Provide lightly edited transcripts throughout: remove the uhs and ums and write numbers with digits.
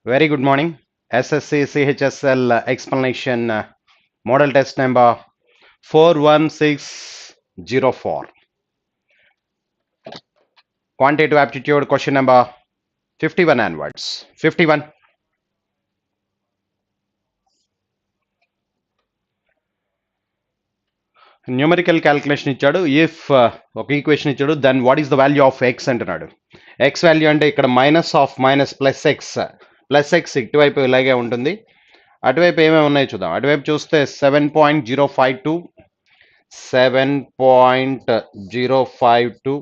Very good morning. SSC CHSL explanation model test number 41604. Quantitative aptitude question number 51 onwards. 51. Numerical calculation ఇచ్చాడు. If ఒక equation ఇచ్చాడు, then what is the value of x అంటున్నాడు. X value అంటే ఇక్కడ minus of minus plus X plus X ఇటువైపు ఇలాగే ఉంటుంది. అటువైపు ఏమేమి ఉన్నాయో చూద్దాం. అటువైపు చూస్తే 7.052 7.052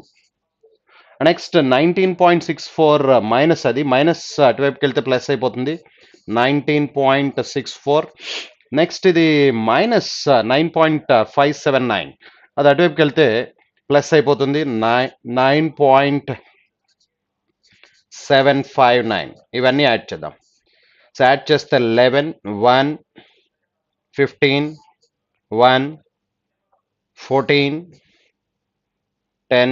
నెక్స్ట్ 19.64 మైనస్, అది మైనస్ అటువైపుకి వెళ్తే ప్లస్ అయిపోతుంది 19.64. నెక్స్ట్ ఇది మైనస్ 9.579, అది అటువైపుకి వెళ్తే ప్లస్ అయిపోతుంది 9.759. ఇవన్నీ యాడ్ చేద్దాం. సో యాడ్ చేస్తే 11 1 15 1 14 10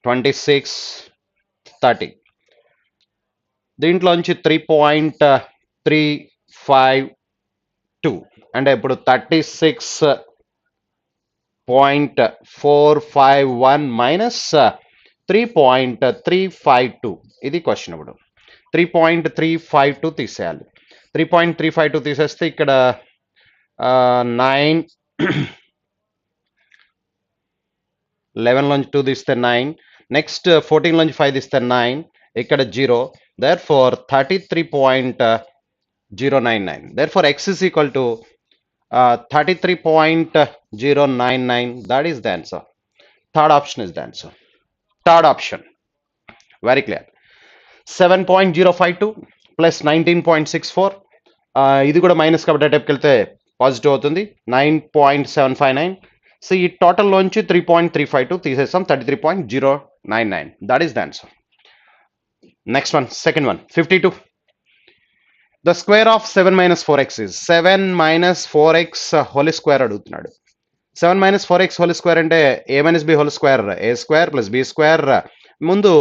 26 30. దీంట్లోంచి 3.352 అంటే ఇప్పుడు 36.451 మైనస్ 3.352. ఇది క్వశ్చన్. ఇప్పుడు 3.352 తీసేయాలి. 3.352 తీసేస్తే ఇక్కడ 9 11 లోంచి 2 తీస్తే 9, నెక్స్ట్ 14 లోంచి 5 తీస్తే 9, ఇక్కడ 0, therefore 33.099. Therefore x is equal to 33.099. That is the answer. Third option is the answer. Third option very clear. 7.052 plus 19.64, ఇది కూడా మైనస్ కాబట్టి అటెప్కి వెళ్తే పాజిటివ్ అవుతుంది 9.759. సో ఈ టోటల్లోంచి 3.352 తీసేస్తాం, 33.099. That is the answer. Next one, second one, 52. The square of 7 minus 4x is 7 minus 4x whole square అడుగుతున్నాడు. 7 minus 4x whole square అంటే a minus b whole square, a square plus b square. ముందు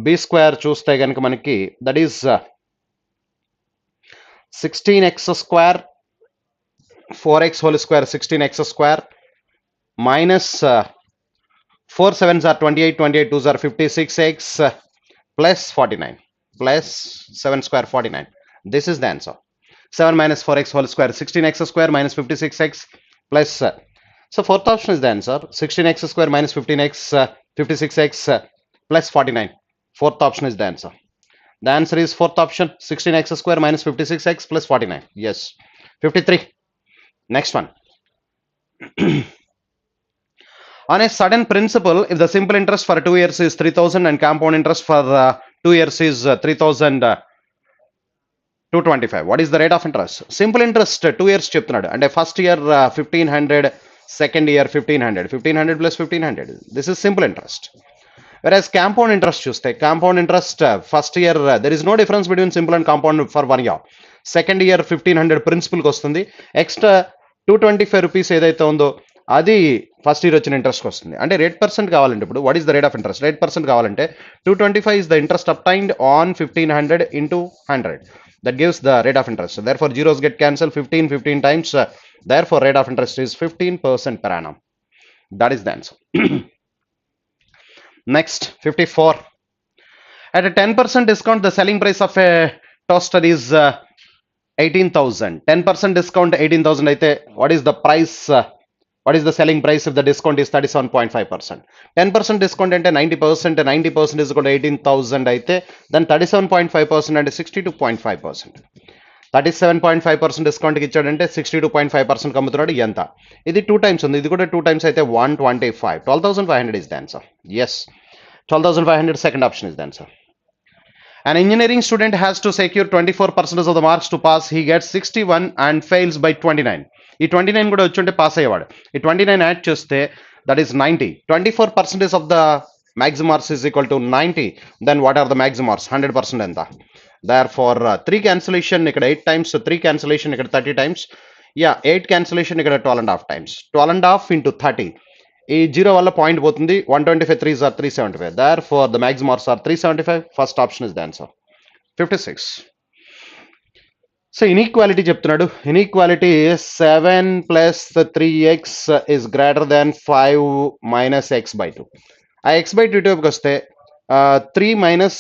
b square చూస్తే కనుక మనకి that is 16x square, 4x whole square 16x square minus 4 7s are 28, 28 2s are 56x plus 49 plus 7 square 49. This is the answer. 7 minus 4x whole square 16x square minus 56x plus so fourth option is the answer. 16x square minus 15x 56x plus 49. Fourth option is the answer. The answer is fourth option, 16x square minus 56x plus 49. Yes. 53. Next one. On a sudden principle, if the simple interest for 2 years is 3,000 and compound interest for 2 years is 3,225, what is the rate of interest? Simple interest 2 years చెప్తున్నాడు అంటే first year 1500, second year 1500, 1500 plus 1500. This is simple interest. Whereas compound interest చూస్తే, compound interest first year there is no difference between simple and compound for 1 year. Second year 1500 ప్రిన్సిపల్కి వస్తుంది, extra 225 rupees ఏదైతే ఉందో అది first year వచ్చిన ఇంట్రెస్ట్కి వస్తుంది. అంటే rate percent కావాలంటే ఇప్పుడు what is the rate of interest? Rate percent కావాలంటే 225 is the interest obtained on 1500 into 100. That gives the rate of interest. Therefore zeros get cancelled 15 times. Therefore rate of interest is 15% per annum. That is the answer. Next, 54. At a 10% discount, the selling price of a toaster is 18,000. 10% discount 18,000 అయితే what is the price? What is the selling price if the discount is 37.5%? 10% discount అంటే 90%, 90% is equal to 18,000 అయితే then 37.5% అంటే 62.5%. 37.5% డిస్కౌంట్కి ఇచ్చాడంటే 62.5% అమ్ముతున్నాడు. ఎంత? ఇది 2 times ఉంది, ఇది కూడా 2 times అయితే 125. 12,500 is the answer. Yes, 12,500, second option is the answer. An engineering student has to secure 24% of the marks to pass. He gets 61 and fails by 29. ఈ 29 కూడా వచ్చి ఉంటే పాస్ అయ్యేవాడు. ఈ 29 యాడ్ చేస్తే that is 90. 24% of the maximum marks is equal to 90. Then what are the maximum marks? 100% ఎంత? Therefore 3 cancellation ఇక్కడ 8 times, 3 cancellation ఇక్కడ 30 times. Yeah, 8 cancellation ఇక్కడ 12.5 times. 12.5 into 30. ఈ 0 వల్ల పాయింట్ పోతుంది. 125 3s are 375. Therefore the maximum marks are 375. First option is the answer. 56. So inequality చెప్తున్నాడు. Inequality 7 plus 3x is greater than 5 minus x by 2. ఆ X by 2 ఇటువైపుకి వస్తే 3 minus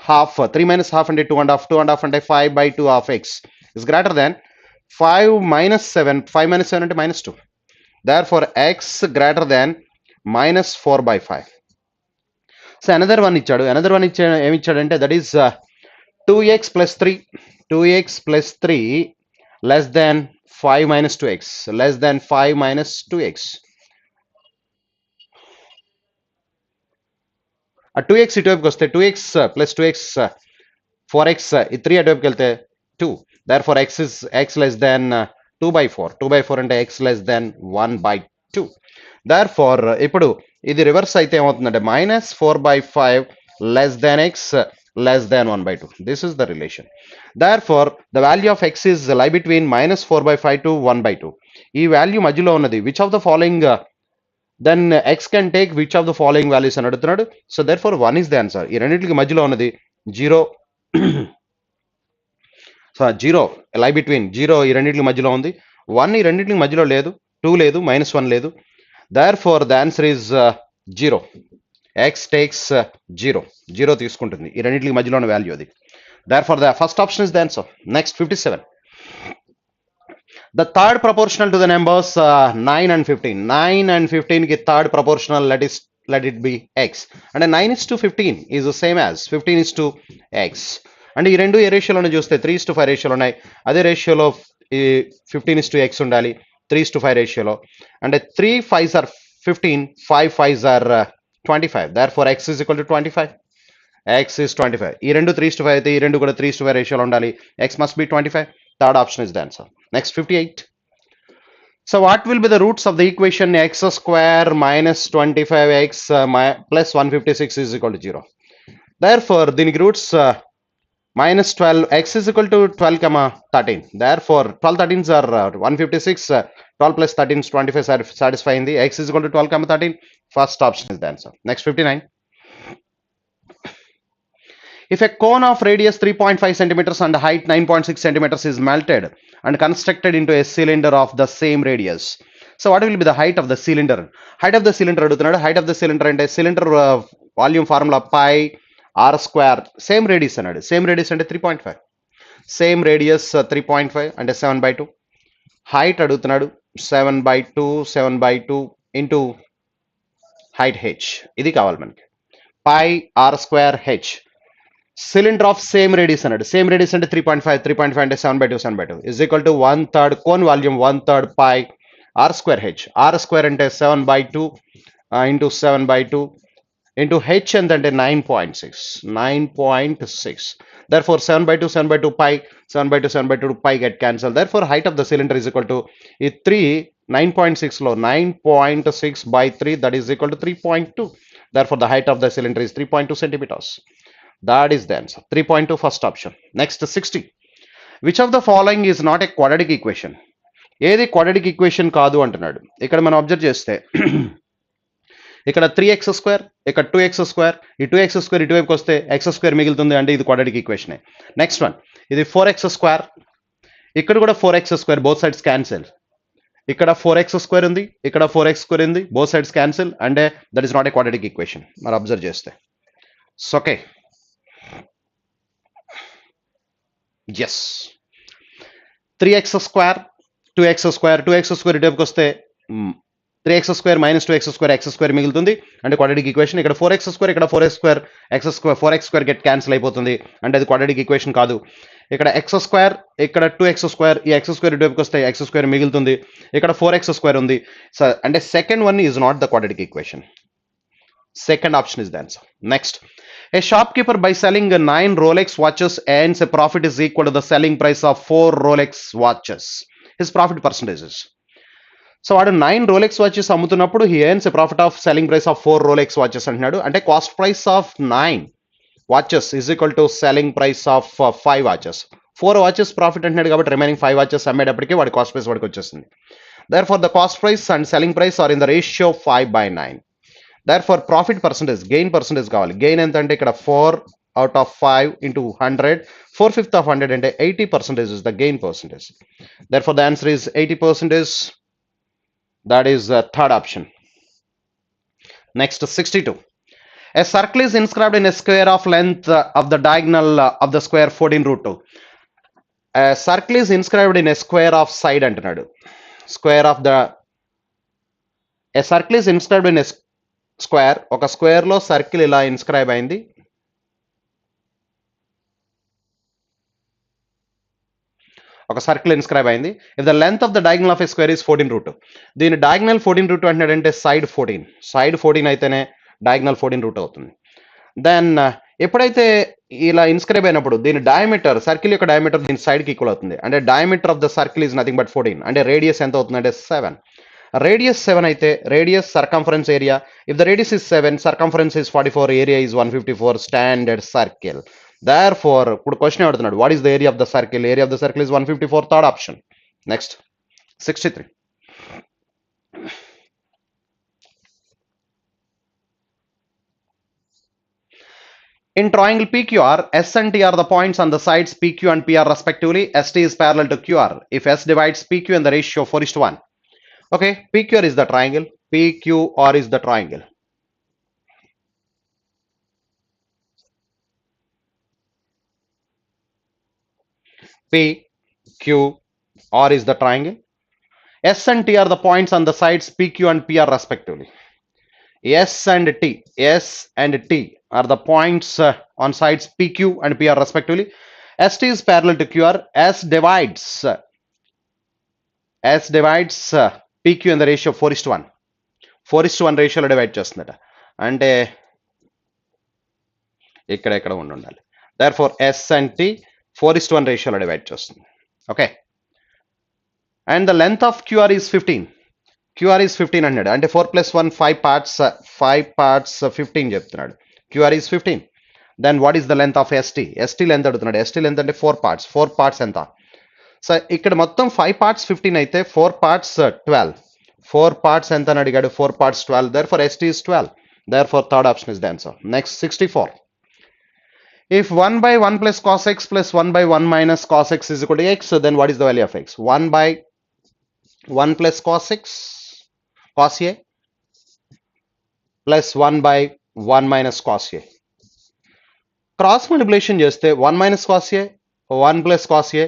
half, 3 minus half అంటే 2.5, 2.5 అంటే 5 by 2 of x is greater than 5 minus 7, 5 minus 7 అంటే minus 2. Therefore x greater than minus 4 by 5. So another one ఇచ్చాడు. Another one ఏమి ఇచ్చాడంటే that is 2x plus 3, 2x plus 3 less than 5 minus 2x, less than 5 minus 2x. ఆ 2x ఇటువైపుకి వస్తే 2x plus 2x 4x ఈ 3 అటువైపుకి వెళ్తే 2. therefore x less than 2 by 4, 2 by 4 అంటే x less than 1 by 2. therefore ఇప్పుడు ఇది reverse అయితే ఏమవుతుందంటే minus 4 by 5 less than x less than 1 by 2. This is the relation. Therefore, the value of x is lie between minus 4 by 5 to 1 by 2. ఈ value మధ్యలో ఉన్నది. Which of the following then x can take which of the following values అని అడుగుతున్నాడు. So therefore 1 is the answer. ఈ రెండింటికి మధ్యలో ఉన్నది 0. So 0 lie between 0 ఈ రెండింటికి మధ్యలో ఉంది. 1 ఈ రెండింటికి మధ్యలో లేదు. 2 లేదు, -1 లేదు. Therefore the answer is 0. x takes 0. 0 తీసుకుంటుంది. ఈ రెండింటికి మధ్యలో ఉన్న వాల్యూ అది. Therefore the first option is the answer. Next 57. The third proportional to the numbers 9 and 15. 9 and 15 ki third proportional, let it be x. And 9 is to 15 is the same as 15 is to x. And ఈ రెండు ఏ రేషియోలోనే చూస్తే 3:5 రేషియోలో ఉన్నాయి. అదే రేషియోలో ఈ 15 is to x ఉండాలి 3:5 రేషియోలో. అంటే 3 5s are 15, 5 5s are 25. Therefore x is equal to 25. x is 25. ఈ రెండు 3:5 అయితే ఈ రెండు కూడా 3:5 రేషియోలో ఉండాలి. x must be 25. Third option is the answer. Next 58. So what will be the roots of the equation x square minus 25x plus 156 is equal to 0? Therefore దీనికి roots minus 12, x is equal to 12 comma 13. Therefore 12 13s are 156, 12 plus 13 is 25 satisfying the x is equal to 12 comma 13. First option is the answer. Next 59. If a cone of radius 3.5 centimeters and height 9.6 centimeters is melted and constructed into a cylinder of the same radius, so what will be the height of the cylinder? Height of the cylinder అడుగుతున్నాడు. height of the cylinder అంటే cylinder volume formula pi r square, same radius అన్నాడు. same radius అంటే 3.5, same radius 3.5 అంటే 7/2. height అడుగుతున్నాడు 7/2, 7/2 into height h. ఇది కావాలి మనకి. pi r square h. cylinder of same radius అన్నాడు. same radius అంటే 3.5, 3.5 అంటే 7/2, 7/2 is equal to 1/3 cone volume 1/3 pi r square h. r square అంటే 7/2 into 7/2 into h అంటే 9.6, 9.6. therefore 7/2, 7/2 pi, 7/2, 7/2 pi get cancelled. therefore height of the cylinder is equal to ఈ 3 9.6 లో 9.6 by 3, that is equal to 3.2. therefore the height of the cylinder is 3.2 centimeters. That is the answer. 3.2 first option. Next 60. Which of the following is not a quadratic equation? ఏది quadratic equation కాదు అంటున్నాడు. ఇక్కడ మనం observe చేస్తే ఇక్కడ 3x square, ఇక్కడ 2x square, ఈ 2x square ఇటువైపుకి వస్తే x స్క్వేర్ మిగులుతుంది అంటే ఇది quadratic equation. నెక్స్ట్ వన్ ఇది 4x స్క్వేర్, ఇక్కడ కూడా 4x square, both sides cancel. ఇక్కడ 4x స్క్వేర్ ఉంది, ఇక్కడ 4x స్క్వేర్ ఉంది, బోత్ సైడ్స్ క్యాన్సిల్ అంటే that is not a quadratic equation. మరి అబ్జర్వ్ చేస్తే okay. yes 3x square 2x square 2x square ఇటువైపుకి వస్తే 3x square minus 2x square x square మిగులుతుంది అంటే quadratic equation. ఇక్కడ 4x square, ఇక్కడ 4x square, x square 4x square get cancel అయిపోతుంది అంటే అది quadratic equation కాదు. ఇక్కడ x square, ఇక్కడ 2x square, ఈ x square ఇటువైపుకి వస్తే x square మిగులుతుంది. ఇక్కడ 4x square ఉంది. సో అంటే second one is not the quadratic equation. Second option is the answer. Next, a shopkeeper by selling 9 Rolex watches earns a profit is equal to the selling price of 4 Rolex watches. His profit percentages. So వాడు 9 Rolex watches అమ్ముతున్నప్పుడు he earns a profit of selling price of 4 Rolex watches అంటున్నాడు. అంటే cost price of 9 watches is equal to selling price of 5 watches. 4 watches profit అంటున్నాడు కాబట్టి remaining 5 watches అమ్మేటప్పటికి వాడి cost price వాడికి వచ్చేస్తుంది. Therefore the cost price and selling price are in the ratio 5/9. therefore profit percentage, gain percentage కావాలి. gain ఎంత అంటే ఇక్కడ 4 out of 5 into 100, 4/5 of 100 and 80% is the gain percentage. Therefore, the answer is 80%. That is the third option. Next, 62. A circle is inscribed in a square of length of the diagonal of the square 14 root 2. A circle is inscribed in a square of side అంటున్నాడు. Square of the a circle is inscribed in a square. ఒక square లో circle ఇలా inscribe అయింది. ఒక circle inscribe అయింది. If the length of the diagonal of a square is 14 root. దీని diagonal 14 root అంటున్నాడంటే side 14. Side 14 అయితేనే డయాగనల్ 14 రూట్ అవుతుంది. దెన్ ఎప్పుడైతే ఇలా ఇన్స్క్రైబ్ అయినప్పుడు దీని డయామీటర్, సర్కిల్ యొక్క డయామీటర్ దీని సైడ్కి ఈక్వల్ అవుతుంది. అంటే diameter of the circle is nothing but 14. అంటే రేడియస్ ఎంత అవుతుంది అంటే 7. రేడియస్ 7 అయితే radius circumference area. If the radius is 7, circumference is 44, area is 154, standard circle. Therefore, ఇప్పుడు క్వశ్చన్ అడుగుతున్నాడు, what is the area of the circle? Area of the circle is 154, third option. Next 63. In triangle PQR, S and T are the points on the sides PQ and PR respectively. ST is parallel to QR. If S divides PQ in the ratio 4:1. Okay, PQR is the triangle. PQR is the triangle. PQR is the triangle. S and T are the points on the sides PQ and PR respectively. S and T are the points on sides PQ and PR respectively. ST is parallel to QR. S divides PQ in the ratio 4:1. 4:1 రేషియోలో divide చేస్తుందట. అంటే ఇక్కడ ఉండాలి. Therefore, S and T 4:1 రేషియోలో divide చేస్తుంది. Okay. And the length of QR is 15. QR is 15 అన్నాడు. అంటే 4 + 1 5 parts 15 చెప్తున్నాడు. QR is 15. Then what is the length of ST? ST length అడుగుతున్నాడు. ST లెంత్ అంటే 4 parts. 4 parts ఎంత? సో ఇక్కడ మొత్తం 5 parts 15 అయితే 4 parts 12. 4 parts ఎంత అని అడిగాడు? 4 parts 12. Therefore, ST is 12. Therefore, third option is the answer. Next, 64. If 1 by 1 plus cos x plus 1 by 1 minus cos x is equal to x, so then what is the value of x? 1 by 1 plus cos x, cos a, plus 1 by 1 minus cos a. Cross multiplication చేస్తే 1 minus cos a, 1 plus cos a,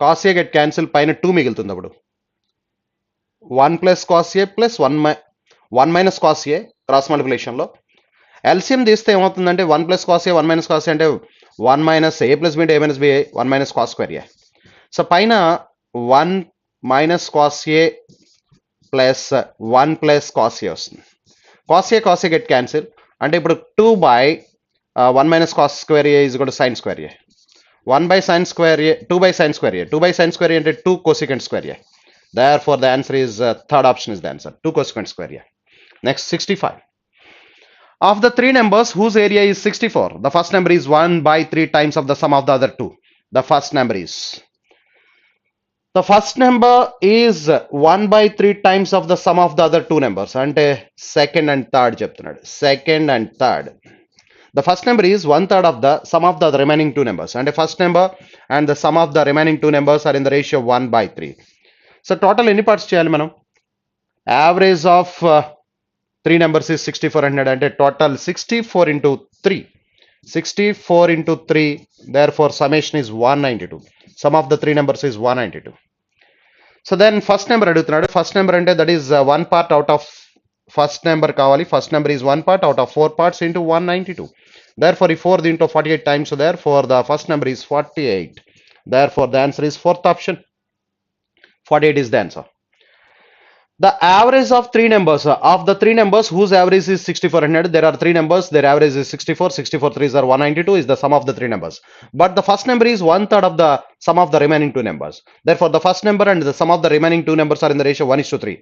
cos a get cancel, పైన 2 మిగులుతుంది. అప్పుడు 1 plus cos a plus 1 minus cos a cross మల్టిప్లికేషన్లో LCM తీస్తే ఏమవుతుందంటే 1 plus cos a 1 minus cos a అంటే 1 minus a plus b అంటే a minus b 1 minus cos square a. So పైన 1 minus cos a plus 1 plus cos a వస్తుంది. cos a get cancel, అంటే ఇప్పుడు 2 by 1 minus cos square a is equal to sin square a. 1 by sin square a, 2 by sin square a. 2 by sin square a అంటే 2 cosecant square a. Therefore, the answer is third option is the answer. 2 cosecant square a. Next, 65. Of the three numbers whose area is 64, the first number is 1 by 3 times of the sum of the other two. The first number is 1 by 3 times of the sum of the other two numbers. అంటే second and third చెప్తున్నాడు. Second and third. The first number is 1/3 of the sum of the remaining two numbers. And the first number and the sum of the remaining two numbers are in the ratio 1 by 3. So total ఎన్ని parts చేయాలి మనం? Average of 3 numbers is 64 అంటే total 64 into 3. 64 into 3. Therefore, summation is 192. Sum of the three numbers is 192. So then first number అడుగుతున్నాడు. First number అంటే that is 1 part out of first number కావాలి. First number is 1 part out of 4 parts into 192. Therefore, if 4 into 48 times, so therefore the first number is 48. Therefore, the answer is fourth option. 48 is the answer. The average of three numbers, of the three numbers whose average is 6400, there are three numbers, their average is 64, 64 3s are 192 is the sum of the three numbers. But the first number is 1/3 of the sum of the remaining two numbers. Therefore, the first number and the sum of the remaining two numbers are in the ratio 1:3.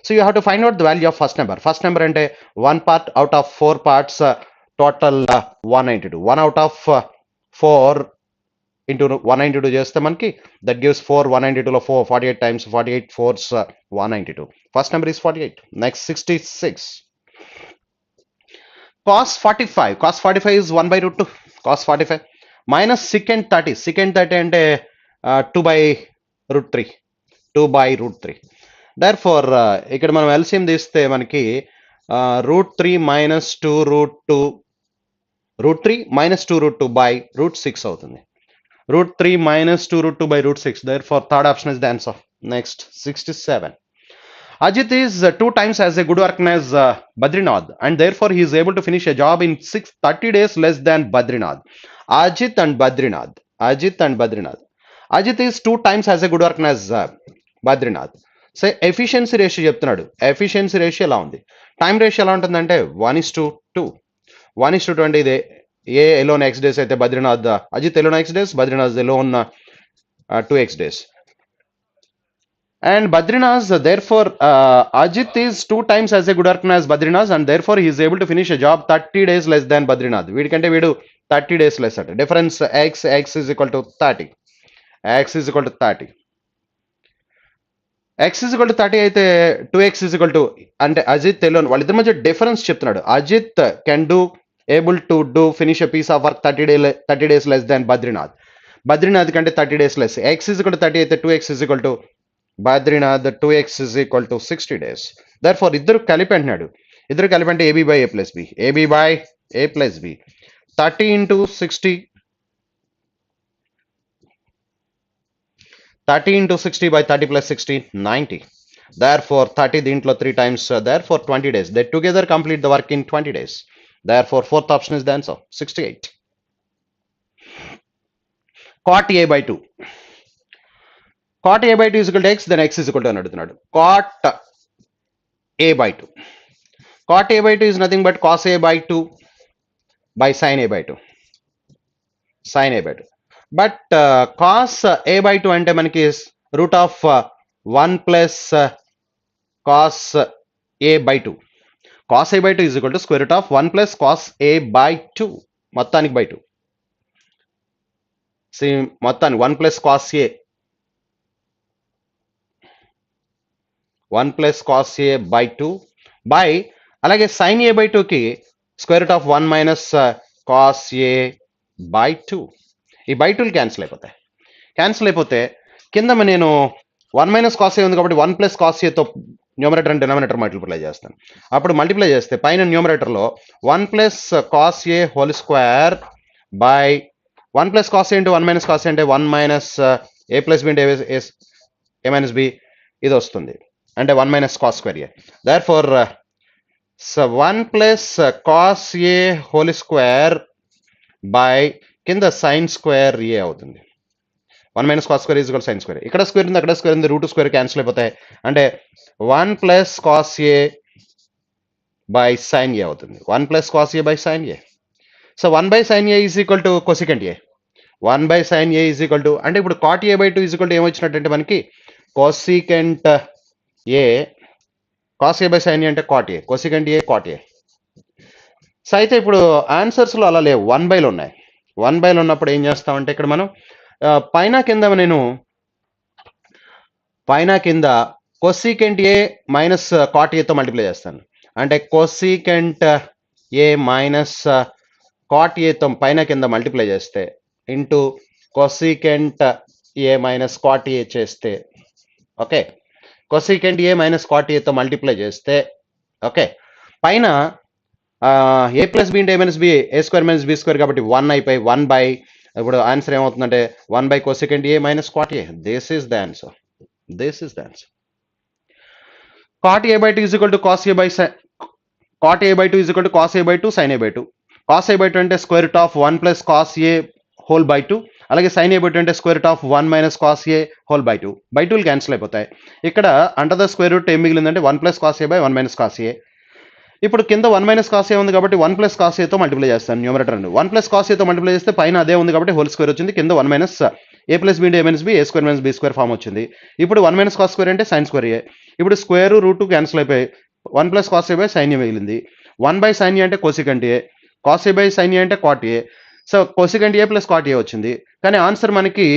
So you have to find out the value of first number. First number ante 1 part out of 4 parts, total 192. 1 out of 4 into 192 చేస్తే మనకి that gives 4. 192 లో 4 48 times 48 4s 192. First number is 48. Next, 66. cos 45. Cos 45 is 1 by root 2. Cos 45 minus secant 30. Secant 30 అంటే 2 by root 3. 2 by root 3. Therefore, ఇక్కడ మనం LCM తీస్తే మనకి root 3 minus 2 root 2 root 3 minus 2 root 2 by root 6 అవుతుంది. Root 3 minus 2 root 2 by root 6. Therefore, third option is the answer. Next, 67. Ajit is 2 times as a good worker as Badrinath, and therefore he is able to finish a job in 30 days less than Badrinath. Ajit and Badrinath. Ajit and Badrinath. Ajit is 2 times as a good worker as Badrinath. So efficiency ratio చెప్తున్నాడు. Efficiency ratio ఎలా ఉంది? Time ratio ఎలా ఉంటుందంటే 1:2. 1:2 అంటే ఇదే. ఏ alone x days అయితే Badrinath Ajith alone x days, Badrinath alone 2x days. And Badrinath, therefore, Ajit is 2 times as a good worker as Badrinath, and therefore he is able to finish a job 30 days less than Badrinath. వీడికంటే వీడు 30 days less అంటే difference x is equal to 30. x is equal to 30. x is equal to 30 అయితే 2x is equal to అంటే Ajit alone వాళ్ళిద్దరి మధ్య difference చెప్తున్నాడు. Ajith can do able to do finish a piece of work 30 days less than Badrinath. Badrinath కంటే 30 days less. x is equal to 30 అయితే 2x is equal to Badrinath 2x is equal to 60 days. Therefore, ఇద్దరు కలిపి అంటున్నాడు. ఇద్దరు కలిపి అంటే AB by A plus B. AB by A plus B. 30 into 60. 30 into 60 by 30 plus 60, 90. Therefore, 30 దీంట్లో 3 times, therefore 20 days. They together complete the work in 20 days. Therefore, fourth option is the answer, 68. Cot A by 2. Cot A by 2 is equal to x, then x is equal to అని అడుగుతున్నాడు. Cot A by 2. Cot A by 2 is nothing but cos A by 2 by sin A by 2. Sin A by 2. But cos A by 2 అంటే మనకి root of 1 plus cos A by 2. Cos A by 2 is equal to square root of 1 plus cos A by 2. మొత్తానికి by 2. See, మొత్తానికి 1 plus cos A. 1 plus cos A by 2 by అలాగే sin A by 2 కి square root of 1 minus cos A by 2. ఈ by 2 cancel అయిపోతాయి. Cancel అయిపోతే కింద నేను 1 minus cos A ఉంది కాబట్టి 1 ప్లస్ కాస్ ఏతో న్యూమరేటర్ అండ్ డినామినేటర్ మల్టిప్లై చేస్తాను. అప్పుడు మల్టిప్లై చేస్తే పైన న్యూమరేటర్లో 1 plus cos A whole square by 1 plus cos a into 1 minus cos a అంటే 1 మైనస్ ఏ ప్లస్ బి అంటే ఏ మైనస్ బి ఇది వస్తుంది అంటే 1 minus cos square A. Therefore 1 plus cos A whole square by కింద sign square ఏ అవుతుంది. 1 minus cos square is equal sine square. ఇక్కడ square ఉంది, అక్కడ స్క్వేర్ ఉంది, రూట్ స్క్వేర్ క్యాన్సిల్ అయిపోతాయి అంటే 1 plus cos A by sine a అవుతుంది. 1 plus cos A by sine a. So 1 by sine a is equal to cosecant a. 1 by sine a is equal to అంటే ఇప్పుడు cot A by 2 is equal to ఏమొచ్చినట్టు మనకి cosecant a. Cos A by sine a అంటే cot a, cosecant a cot a. So అయితే ఇప్పుడు ఆన్సర్స్లో అలా లేవు, 1 బైలో ఉన్నాయి. 1 బైలో ఉన్నప్పుడు ఏం చేస్తామంటే ఇక్కడ మనం పైన కింద కొసికెంట్ ఏ మైనస్ కాట్ ఏతో మల్టిప్లై చేస్తాను అంటే కొసికెంట్ ఏ మైనస్ కాట్ ఏతో పైన కింద మల్టిప్లై చేస్తే into cosecant A minus cot A చేస్తే ఓకే, కొసికెంట్ ఏ మైనస్ కాట్ ఏతో మల్టిప్లై చేస్తే ఓకే, పైన A plus B into A minus B A square minus B square కాబట్టి 1 అయిపోయి 1 బై ఇప్పుడు ఆన్సర్ ఏమవుతుందంటే 1 by cosecant A minus cot A. This is the answer. This is the answer. Cot A by 2 is equal to cos A by cot A by 2 is equal to cos A by 2 sin A by 2. Cos A by 2 అంటే square root of 1 plus cos A whole by 2, అలాగే sin A by 2 అంటే square root of 1 minus cos A whole by 2. By 2 cancel అయిపోతాయి. ఇక్కడ under the square root ఏం మిగిలిందంటే 1 plus cos A by 1 minus cos A. ఇప్పుడు కింద 1 minus cos A ఉంది కాబట్టి 1 ప్లస్ కాస్ ఏతో మల్టిప్లై చేస్తాను న్యూమరేటర్ అండి. 1 ప్లస్ కాస్ ఏతో మల్టిప్లై చేస్తే పైన అదే ఉంది కాబట్టి హోల్ స్క్వేర్ వచ్చింది, కింద 1 minus a plus B into A minus B A square minus B square form వచ్చింది. ఇప్పుడు 1 మైనస్ కాస్ స్క్వేర్ అంటే సైన్ స్క్వేర్ ఏ. ఇప్పుడు స్క్వేర్ రూట్ క్యాన్సిల్ అయిపోయి 1 plus cos A by sine a మిగిలింది. 1 by sine a అంటే cosecant a, cos A by sine a అంటే cot a. So cosecant a plus cot a వచ్చింది, కానీ answer మనకి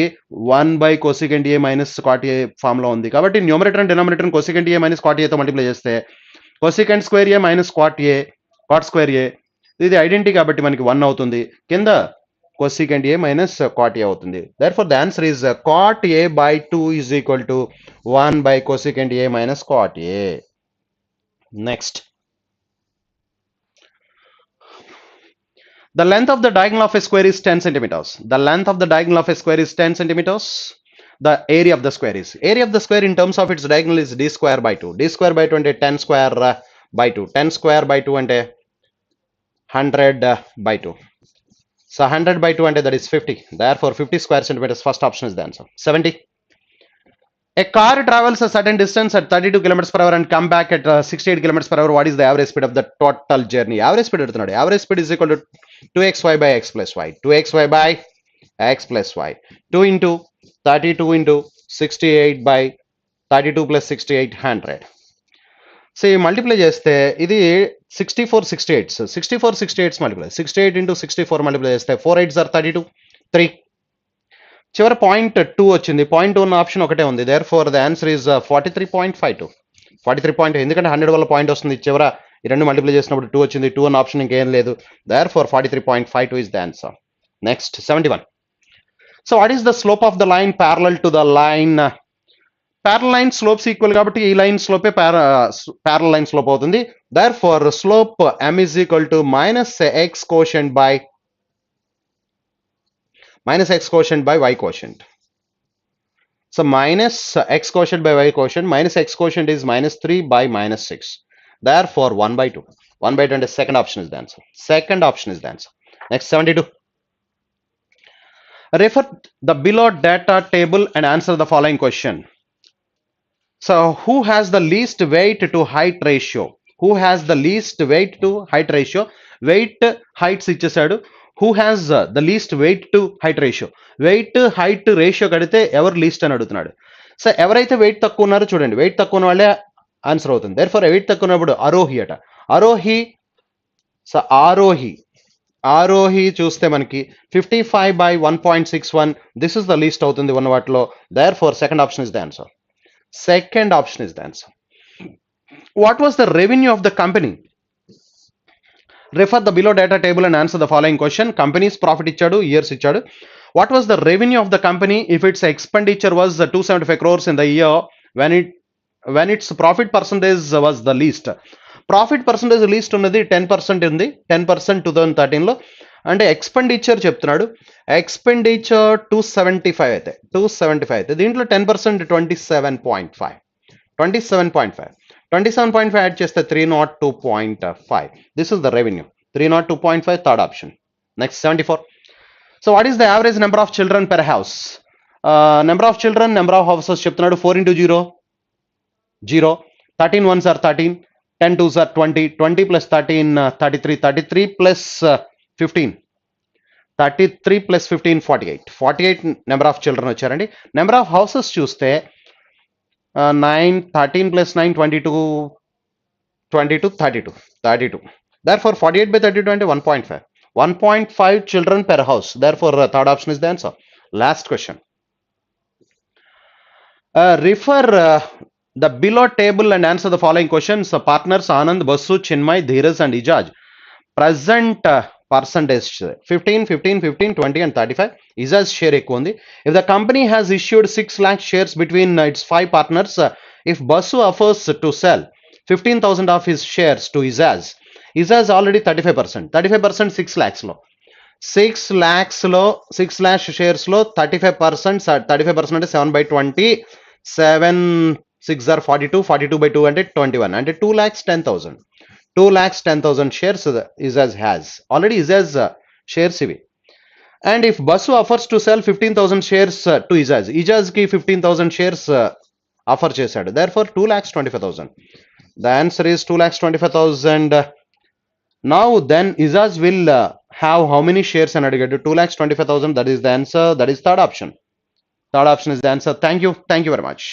1 by cosecant A minus cot a ఫామ్లో ఉంది కాబట్టి numerator and denominator cosecant A minus cot ఏతో multiply చేస్తే cosecant square a minus cot a, cot square a ఇది identity కాబట్టి మనకి 1 అవుతుంది. కింద cosecant A minus cot A అవుతుంది. Therefore, the answer is cot A by 2 is equal to 1 by cosecant A minus cot A. Next. The length of the diagonal of a square is 10 centimeters. The length of the diagonal of a square is 10 centimeters. The area of the square is. Area of the square in terms of its diagonal is d square by 2. D square by 2 అంటే 10 square by 2. 10 square by 2 అంటే 100 by 2. So 100 by 2 అంటే that is 50. Therefore 50 square centimeters. First option is the answer. 70. A car travels a certain distance at 32 kilometers per hour and come back at 68 kilometers per hour. What is the average speed of the total journey? Average speed എടുത്തുన్నాడు. Average speed is equal to 2xy by x plus y. 2xy by x plus y. 2 into 32 into 68 by 32 plus 68 100. So ఈ multiply చేస్తే ఇది 64 68 multiply 68 into 64 multiply చేస్తే 4 8s are 32 3 చివరి point 2 వచ్చింది. Point 2 ఉన్న option ఒకటే ఉంది. Therefore the answer is 43.52. 43 ఎందుకంటే 100 వల్ల పాయింట్ వస్తుంది. చివర ఈ రెండు మల్టిప్లై చేసినప్పుడు 2 వచ్చింది. 2 అన్న ఆప్షన్ ఇంకేం లేదు. Therefore 43.52 is the answer. Next 71. So what is the slope of the line parallel to the line? Parallel line slopes equal కాబట్టి ఈ లైన్ స్లోపే ప్యారల్ లైన్ స్లోప్ అవుతుంది. Therefore slope m is equal to minus x quotient by x quotient by y quotient. So minus x quotient by y quotient, minus x quotient is minus 3 by minus 6. Therefore 1 by 2. 1 by 2 and the second option is the answer. Second option is the answer. Next 72. Refer the below data table and answer the following question. So who has the least weight to height ratio? Who has the least weight to height ratio? Weight heights ఇచ్చేసాడు. Who has the least weight to height ratio? Weight height ratio కడితే ఎవరు least అని అడుగుతున్నాడు. So ఎవరైతే wait తక్కువ ఉన్నారో చూడండి, wait తక్కువ ఉన్న వాళ్ళే ఆన్సర్ అవుతుంది. దేర్ ఫర్ వెయిట్ తక్కువ ఉన్నప్పుడు అరోహి అట. అరోహి సో ఆరోహి చూస్తే మనకి 55 by 1.61. This is the least అవుతుంది ఉన్న వాటిలో. Therefore second option is the answer. Second option is the answer. What was the revenue of the company? Refer the below data table and answer the following question. Company's profit ఇచ్చాడు, years ఇచ్చాడు. What was the revenue of the company if its expenditure was 275 crores in the year when its profit percentage was the least? Profit percentage least ఉన్నది 10% ఉంది. 10% 2013లో. అంటే expenditure చెప్తున్నాడు. Expenditure 275 అయితే 275 అయితే దీంట్లో 10% 27.5. 27.5 add చేస్తే 302.5. This is the revenue. 302.5 third option. Next 74. So what is the average number of children per house? Number of children, number of houses చెప్తున్నాడు. 4 into 0 0. 13 ones are 13. 10 twos are 20. 20 plus 13 33. 33 plus 15. 33 plus 15 48. 48 number of children వచ్చారండి. Number of houses చూస్తే 9 13 plus 9 22 32. Therefore 48 by 32 అంటే 1.5. 1.5 children per house. Therefore third option is the answer. Last question. Refer the below table and answer the following questions. Partners Anand, Basu, Chinmay, Dheeraj and Ijaz. Present percentage 15, 15, 15, 20 and 35. Ijaz share ఎక్కువ ఉంది. If the company has issued 6 lakh shares between its 5 partners, if Basu offers to sell 15,000 of his shares to Ijaz already 35%. 35% 6 lakhs లో. 6 lakh shares లో 35% అంటే 7 by 20. 7 6 are 42. 42 by 2 అంటే 21. అంటే 2,10,000. 2,10,000 shares Ijaz has. Already Ijaz shares ఇవి. And if Basu offers to sell 15,000 shares to Ijaz కి 15,000 shares offer చేశాడు. Therefore 2,25,000. The answer is 2,25,000. Now then Ijaz will have how many shares అని అడిగాడు? 2,25,000. That is the answer. That is third option. Third option is the answer. Thank you very much.